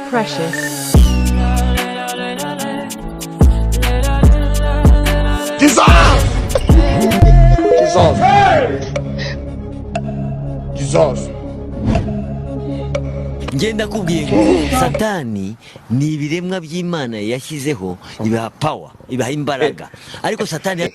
Precious. Jesus. Ngenda kubwiye ngo Satani ni ibiremwa by'Imana yashyizeho ibaha power, ibaha imbaraga, ariko Satani